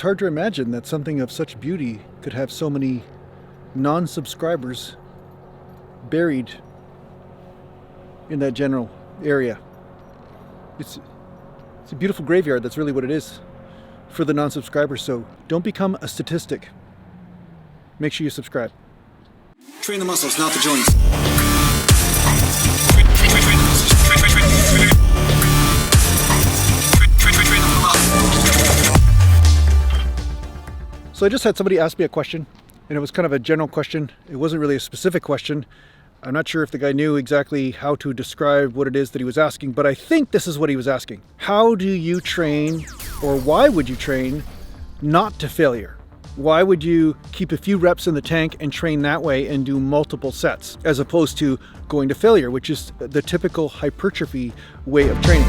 hard to imagine that something of such beauty could have so many non-subscribers buried in that general area. It's a beautiful graveyard. That's really what it is for the non-subscribers. So don't become a statistic. Make sure you subscribe. Train the muscles, not the joints. So I just had somebody ask me a question, and it was kind of a general question. It wasn't really a specific question. I'm not sure if the guy knew exactly how to describe what it is that he was asking, but I think this is what he was asking. How do you train, or why would you train not to failure? Why would you keep a few reps in the tank and train that way and do multiple sets, as opposed to going to failure, which is the typical hypertrophy way of training?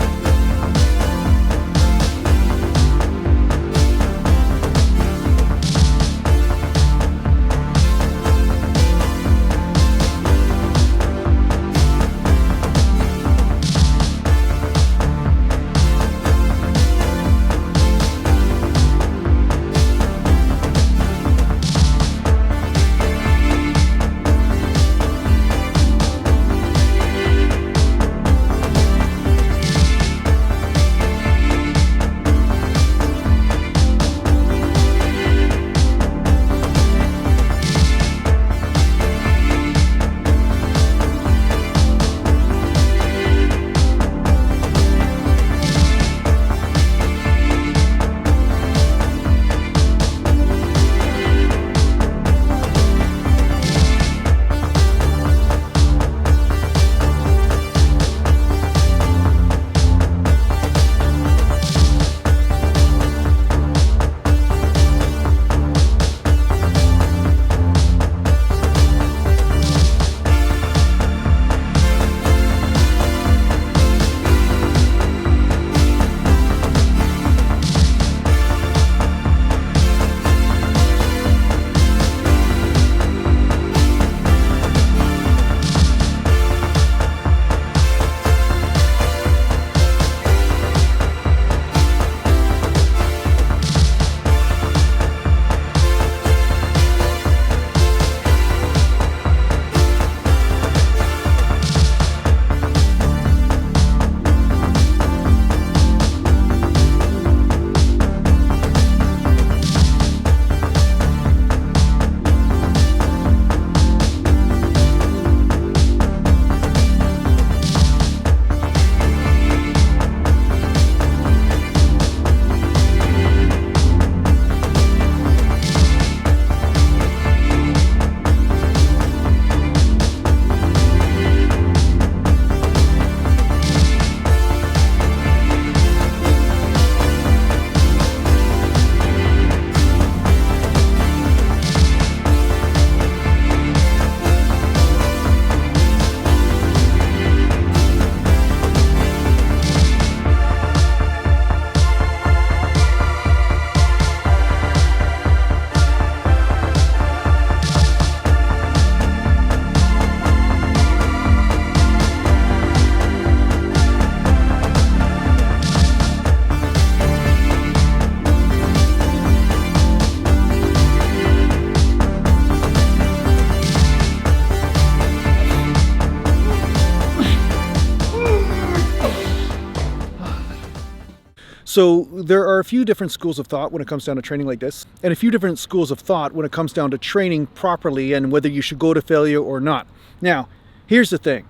So there are a few different schools of thought when it comes down to training like this, and a few different schools of thought when it comes down to training properly and whether you should go to failure or not. Now, here's the thing.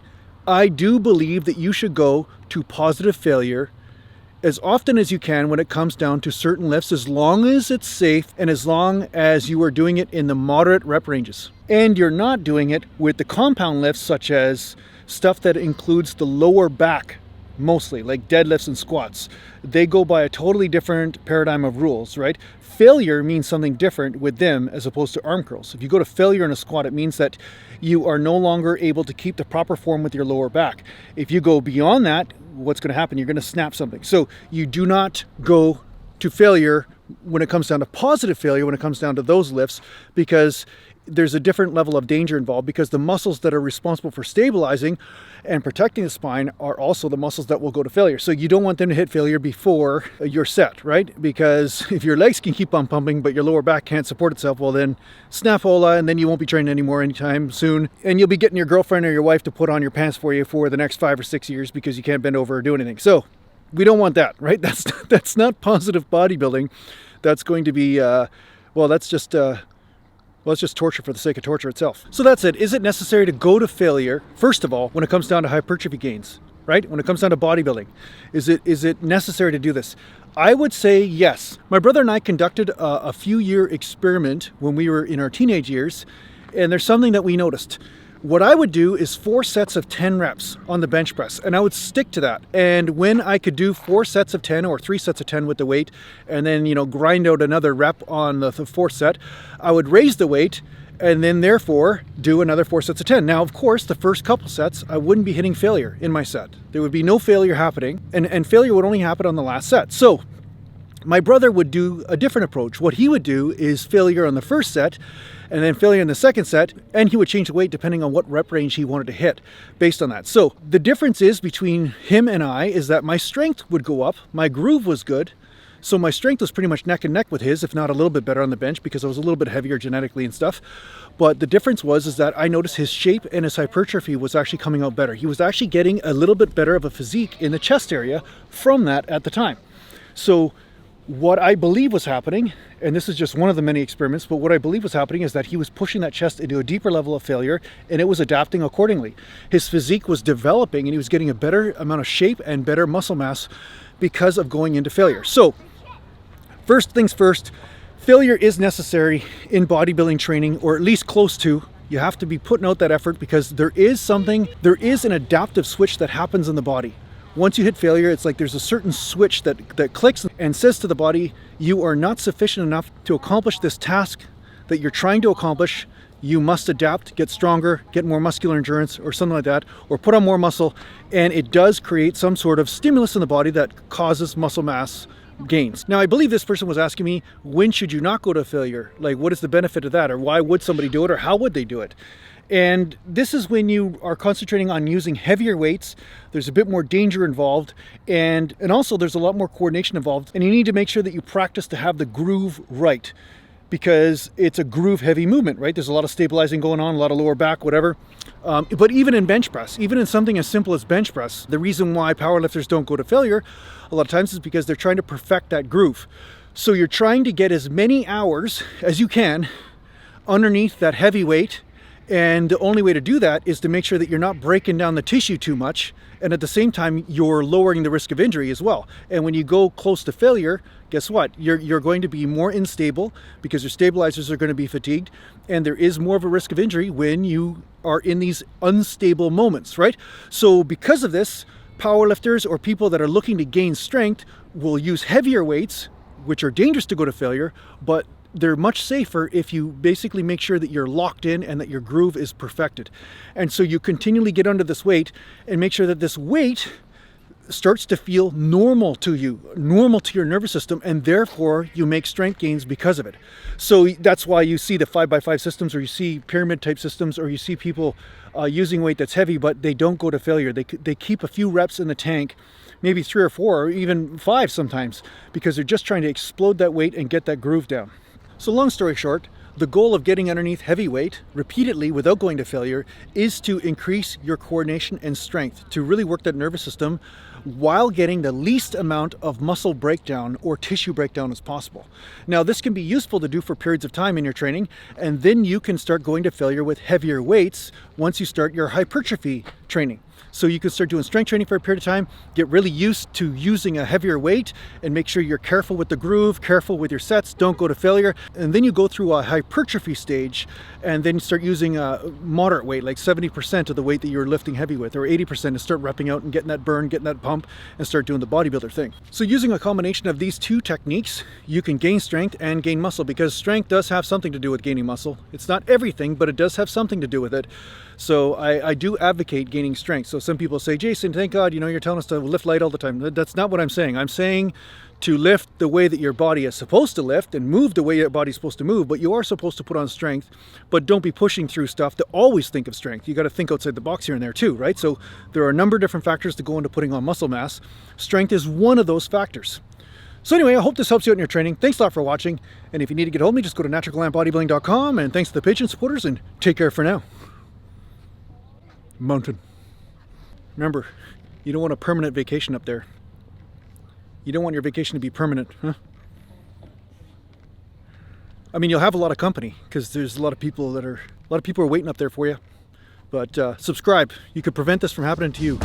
I do believe that you should go to positive failure as often as you can when it comes down to certain lifts, as long as it's safe and as long as you are doing it in the moderate rep ranges. And you're not doing it with the compound lifts, such as stuff that includes the lower back, mostly like deadlifts and squats. They go by a totally different paradigm of rules, right? Failure means something different with them as opposed to arm curls. If you go to failure in a squat, it means that you are no longer able to keep the proper form with your lower back. If you go beyond that, what's going to happen? You're going to snap something. So you do not go to failure when it comes down to positive failure, when it comes down to those lifts, because there's a different level of danger involved, because the muscles that are responsible for stabilizing and protecting the spine are also the muscles that will go to failure. So you don't want them to hit failure before you're set, right? Because if your legs can keep on pumping but your lower back can't support itself, well then snapola, and then you won't be training anymore anytime soon, and you'll be getting your girlfriend or your wife to put on your pants for you for the next 5 or 6 years because you can't bend over or do anything. So we don't want that, right? That's not positive bodybuilding. That's going to be that's just torture for the sake of torture itself. So that's it. Is it necessary to go to failure, first of all, when it comes down to hypertrophy gains, right? When it comes down to bodybuilding, is it necessary to do this? I would say yes. My brother and I conducted a few-year experiment when we were in our teenage years, and there's something that we noticed. What I would do is 4 sets of 10 reps on the bench press, and I would stick to that. And when I could do 4 sets of 10 or 3 sets of 10 with the weight, and then, grind out another rep on the 4th set, I would raise the weight and then therefore do another 4 sets of 10. Now, of course, the first couple sets, I wouldn't be hitting failure in my set. There would be no failure happening, and failure would only happen on the last set. So my brother would do a different approach. What he would do is failure on the first set, and then failure in the second set, and he would change the weight depending on what rep range he wanted to hit based on that. So the difference is between him and I is that my strength would go up, my groove was good, so my strength was pretty much neck and neck with his, if not a little bit better on the bench, because I was a little bit heavier genetically and stuff. But the difference is that I noticed his shape and his hypertrophy was actually coming out better. He was actually getting a little bit better of a physique in the chest area from that at the time. So what I believe was happening, and this is just one of the many experiments, but what I believe was happening is that he was pushing that chest into a deeper level of failure, and it was adapting accordingly. His physique was developing, and he was getting a better amount of shape and better muscle mass because of going into failure. So first things first, failure is necessary in bodybuilding training, or at least close to. You have to be putting out that effort, because there is an adaptive switch that happens in the body. Once you hit failure, it's like there's a certain switch that clicks and says to the body, you are not sufficient enough to accomplish this task that you're trying to accomplish. You must adapt, get stronger, get more muscular endurance, or something like that, or put on more muscle. And it does create some sort of stimulus in the body that causes muscle mass gains. Now, I believe this person was asking me, when should you not go to failure? Like, what is the benefit of that? Or why would somebody do it? Or how would they do it? And this is when you are concentrating on using heavier weights. There's a bit more danger involved, and also there's a lot more coordination involved, and you need to make sure that you practice to have the groove right, because it's a groove heavy movement, right? There's a lot of stabilizing going on, a lot of lower back, whatever. But even in bench press, even in something as simple as bench press, the reason why powerlifters don't go to failure a lot of times is because they're trying to perfect that groove. So you're trying to get as many hours as you can underneath that heavy weight. And the only way to do that is to make sure that you're not breaking down the tissue too much, and at the same time you're lowering the risk of injury as well. And when you go close to failure, guess what? You're going to be more unstable, because your stabilizers are going to be fatigued, and there is more of a risk of injury when you are in these unstable moments, right? So because of this, powerlifters or people that are looking to gain strength will use heavier weights, which are dangerous to go to failure, but they're much safer if you basically make sure that you're locked in and that your groove is perfected. And so you continually get under this weight and make sure that this weight starts to feel normal to you, normal to your nervous system, and therefore you make strength gains because of it. So that's why you see the 5x5 systems, or you see pyramid type systems, or you see people using weight that's heavy, but they don't go to failure. They keep a few reps in the tank, maybe 3 or 4, or even 5 sometimes, because they're just trying to explode that weight and get that groove down. So long story short, the goal of getting underneath heavy weight repeatedly without going to failure is to increase your coordination and strength, to really work that nervous system while getting the least amount of muscle breakdown or tissue breakdown as possible. Now, this can be useful to do for periods of time in your training, and then you can start going to failure with heavier weights once you start your hypertrophy training. So you can start doing strength training for a period of time, get really used to using a heavier weight, and make sure you're careful with the groove, careful with your sets, don't go to failure. And then you go through a hypertrophy stage, and then you start using a moderate weight, like 70% of the weight that you're lifting heavy with, or 80%, to start repping out and getting that burn, getting that pump, and start doing the bodybuilder thing. So using a combination of these two techniques, you can gain strength and gain muscle, because strength does have something to do with gaining muscle. It's not everything, but it does have something to do with it. So I do advocate gaining strength. strength. So some people say, Jason, thank God, you're telling us to lift light all the time. That's not what I'm saying. I'm saying to lift the way that your body is supposed to lift and move the way your body's supposed to move, but you are supposed to put on strength, but don't be pushing through stuff to always think of strength. You got to think outside the box here and there too, right? So there are a number of different factors to go into putting on muscle mass. Strength is one of those factors. So anyway, I hope this helps you out in your training. Thanks a lot for watching. And if you need to get hold of me, just go to naturalglambodybuilding.com, and thanks to the Patreon supporters, and take care for now. Mountain. Remember, you don't want a permanent vacation up there. You don't want your vacation to be permanent, huh? I mean, you'll have a lot of company because there's a lot of people are waiting up there for you. But subscribe. You could prevent this from happening to you.